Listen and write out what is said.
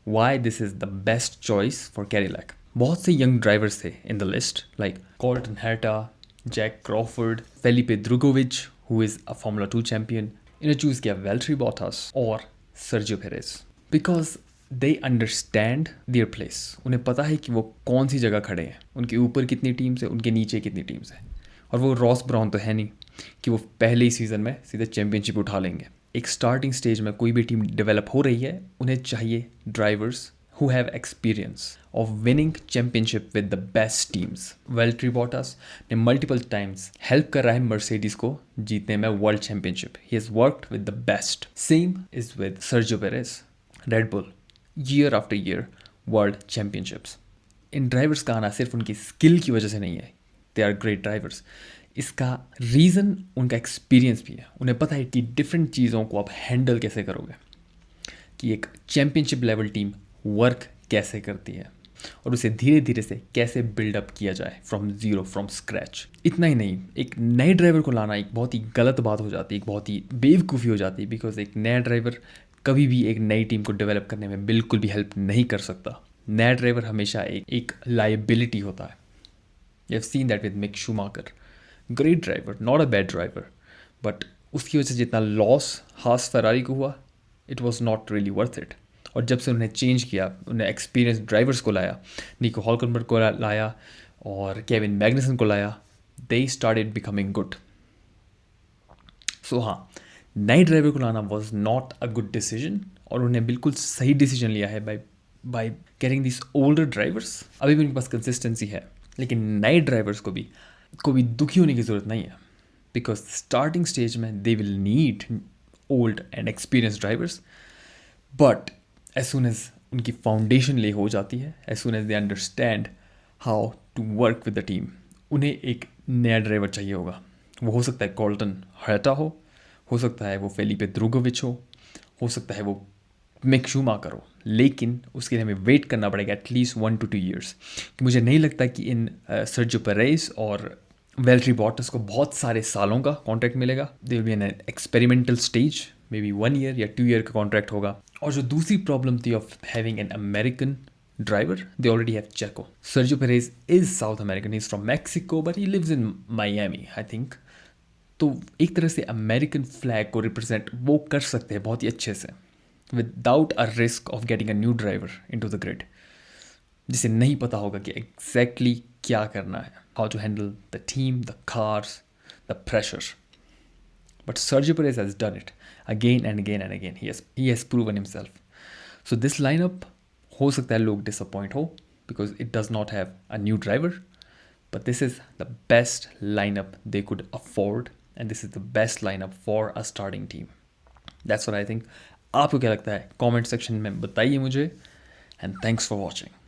Y this is the best choice for Cadillac. बहुत से young drivers थे in the list, like Colton Herta, Jack Crawford, Felipe Drugovich who is a formula 2 champion. इन्हें choose किया Valtteri Bottas और Sergio Perez, because they understand their place. उन्हें पता है कि वो कौन सी जगह खड़े हैं, उनके ऊपर कितनी टीम्स है, उनके नीचे कितनी टीम्स है। और वो रॉस ब्राउन तो है नहीं कि वो पहले ही सीज़न में सीधे चैम्पियनशिप उठा लेंगे। एक स्टार्टिंग स्टेज में कोई भी टीम डेवलप हो रही है, उन्हें चाहिए drivers who have experience of winning championship with the best teams. Valtteri Bottas ने multiple times help कर रहा है Mercedes को जीतने में world championship. He has worked with the best. Same is with Sergio Perez, Red Bull, year after year world championships. In drivers का आना सिर्फ उनकी स्किल की वजह से नहीं है, दे आर ग्रेट ड्राइवर्स। इसका रीज़न उनका एक्सपीरियंस भी है। उन्हें पता है कि डिफरेंट चीज़ों को आप हैंडल कैसे करोगे, कि एक चैम्पियनशिप लेवल टीम वर्क कैसे करती है और उसे धीरे धीरे से कैसे बिल्डअप किया जाए फ्रॉम ज़ीरो, फ्रॉम स्क्रैच। इतना ही नहीं, एक नए ड्राइवर को लाना एक बहुत ही गलत बात हो जाती है, एक बहुत ही बेवकूफ़ी हो जाती है, बिकॉज एक नया ड्राइवर कभी भी एक नई टीम को डेवलप करने में बिल्कुल भी हेल्प नहीं कर सकता। नया ड्राइवर हमेशा एक लाइबिलिटी होता है। You have seen that with Mick Schumacher, great driver, not a bad driver, but उसकी वजह से जितना लॉस हास फरारी को हुआ, it was not really worth it. और जब से उन्हें चेंज किया, उन्हें एक्सपीरियंस ड्राइवर्स को लाया, निको हॉल्कनबर्ग को लाया और केविन मैग्नुसन को लाया, दे स्टार्टेड बिकमिंग गुड। सो हाँ, नए ड्राइवर को लाना was not a good decision और उन्हें बिल्कुल सही डिसीजन लिया है by getting this older drivers. अभी भी उनके पास कंसिस्टेंसी है, लेकिन नए ड्राइवर्स को भी दुखी होने की ज़रूरत नहीं है, बिकॉज स्टार्टिंग स्टेज में they will need old and experience drivers, but as soon as उनकी फाउंडेशन ले हो जाती है, as soon as they understand how to work with the team, उन्हें एक नया ड्राइवर चाहिए होगा। वो हो सकता है कॉल्टन हेर्टा हो सकता है वो फेलिपे द्रुगोविच हो सकता है वो मिक शूमाकर हो, लेकिन उसके लिए हमें वेट करना पड़ेगा एटलीस्ट 1 to 2 years। मुझे नहीं लगता कि इन सर्जियो पेरेज और वेल्ट्री बॉटस को बहुत सारे सालों का कॉन्ट्रैक्ट मिलेगा। They will be an experimental stage, may be 1 year या 2 year का कॉन्ट्रैक्ट होगा। और जो दूसरी प्रॉब्लम थी of having an American driver, they already have Checo. Sergio Perez is South American, he is from Mexico but he lives in Miami I think. तो एक तरह से अमेरिकन फ्लैग को रिप्रेजेंट वो कर सकते हैं बहुत ही अच्छे से, without a risk of getting a new driver into the grid, जिसे नहीं पता होगा कि एग्जैक्टली क्या करना है, how to handle the team, the cars, the pressure. But Sergio Perez has done it again and again and again. He has proven himself. So this lineup, हो सकता है लोग disappoint हो because it does not have a new driver, but this is the best lineup they could afford, and this is the best lineup for a starting team. That's what I think. आपको क्या लगता है? Comment section में बताइए मुझे, and thanks for watching.